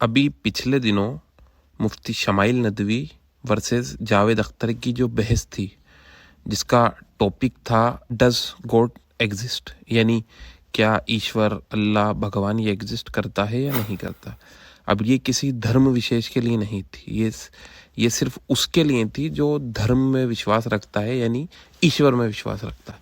अभी पिछले दिनों मुफ्ती शमाइल नदवी वर्सेस जावेद अख्तर की जो बहस थी, जिसका टॉपिक था डज गॉड एग्जिस्ट, यानी क्या ईश्वर, अल्लाह, भगवान ये एग्जिस्ट करता है या नहीं करता। अब ये किसी धर्म विशेष के लिए नहीं थी, ये सिर्फ उसके लिए थी जो धर्म में विश्वास रखता है, यानी ईश्वर में विश्वास रखता है।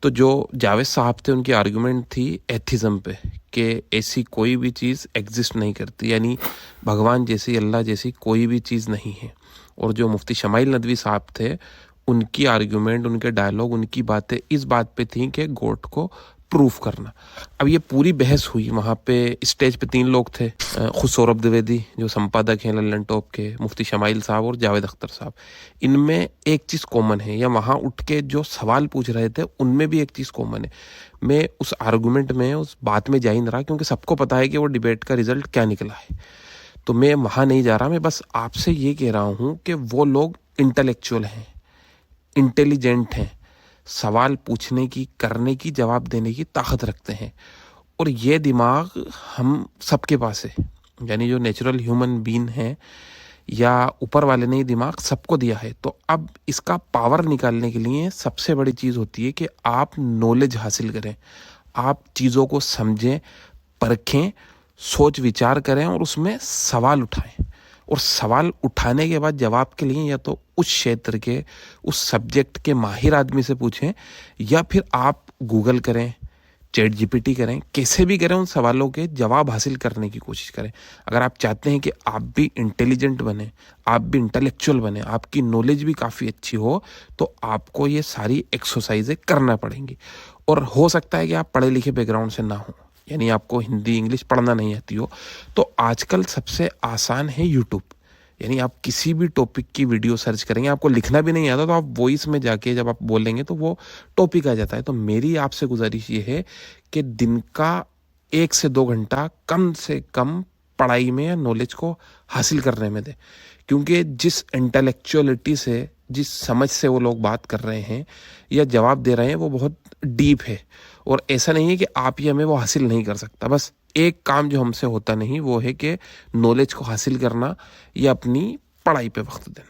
तो जो जावेद साहब थे, उनकी आर्गुमेंट थी एथिज्म पे कि ऐसी कोई भी चीज़ एग्जिस्ट नहीं करती, यानी भगवान जैसी, अल्लाह जैसी कोई भी चीज़ नहीं है। और जो मुफ्ती शमाइल नदवी साहब थे, उनकी आर्गुमेंट, उनके डायलॉग, उनकी बातें इस बात पे थी कि गॉड को प्रूफ करना। अब ये पूरी बहस हुई, वहाँ पे स्टेज पे 3 लोग थे, खुद सौरभ द्विवेदी जो संपादक हैं लल्लन टॉप के, मुफ्ती शमाइल साहब और जावेद अख्तर साहब। इनमें एक चीज़ कॉमन है, या वहाँ उठ के जो सवाल पूछ रहे थे उनमें भी एक चीज़ कॉमन है। मैं उस आर्गूमेंट में, उस बात में जा ही नहीं रहा, क्योंकि सबको पता है कि वो डिबेट का रिजल्ट क्या निकला है। तो मैं वहाँ नहीं जा रहा, मैं बस आपसे ये कह रहा हूँ कि वो लोग इंटेलेक्चुअल हैं, इंटेलिजेंट हैं, सवाल पूछने की, करने की, जवाब देने की ताकत रखते हैं। और ये दिमाग हम सबके पास है, यानी जो नेचुरल ह्यूमन बीइंग है या ऊपर वाले ने दिमाग सबको दिया है। तो अब इसका पावर निकालने के लिए सबसे बड़ी चीज़ होती है कि आप नॉलेज हासिल करें, आप चीज़ों को समझें, परखें, सोच विचार करें और उसमें सवाल उठाएं। और सवाल उठाने के बाद जवाब के लिए या तो उस क्षेत्र के, उस सब्जेक्ट के माहिर आदमी से पूछें, या फिर आप गूगल करें, चैट जीपीटी करें, कैसे भी करें, उन सवालों के जवाब हासिल करने की कोशिश करें। अगर आप चाहते हैं कि आप भी इंटेलिजेंट बने, आप भी इंटेलेक्चुअल बने, आपकी नॉलेज भी काफ़ी अच्छी हो, तो आपको ये सारी एक्सरसाइजें करना पड़ेंगी। और हो सकता है कि आप पढ़े लिखे बैकग्राउंड से ना हो, यानी आपको हिंदी इंग्लिश पढ़ना नहीं आती हो, तो आजकल सबसे आसान है यूट्यूब। यानी आप किसी भी टॉपिक की वीडियो सर्च करेंगे, आपको लिखना भी नहीं आता तो आप वॉइस में जाके जब आप बोलेंगे तो वो टॉपिक आ जाता है। तो मेरी आपसे गुजारिश ये है कि दिन का 1 से 2 घंटा कम से कम पढ़ाई में या नॉलेज को हासिल करने में दें, क्योंकि जिस इंटेलेक्चुअलिटी से, जिस समझ से वो लोग बात कर रहे हैं या जवाब दे रहे हैं, वो बहुत डीप है। और ऐसा नहीं है कि आप ही हमें वो हासिल नहीं कर सकता। बस एक काम जो हमसे होता नहीं, वो है कि नॉलेज को हासिल करना या अपनी पढ़ाई पे वक्त देना।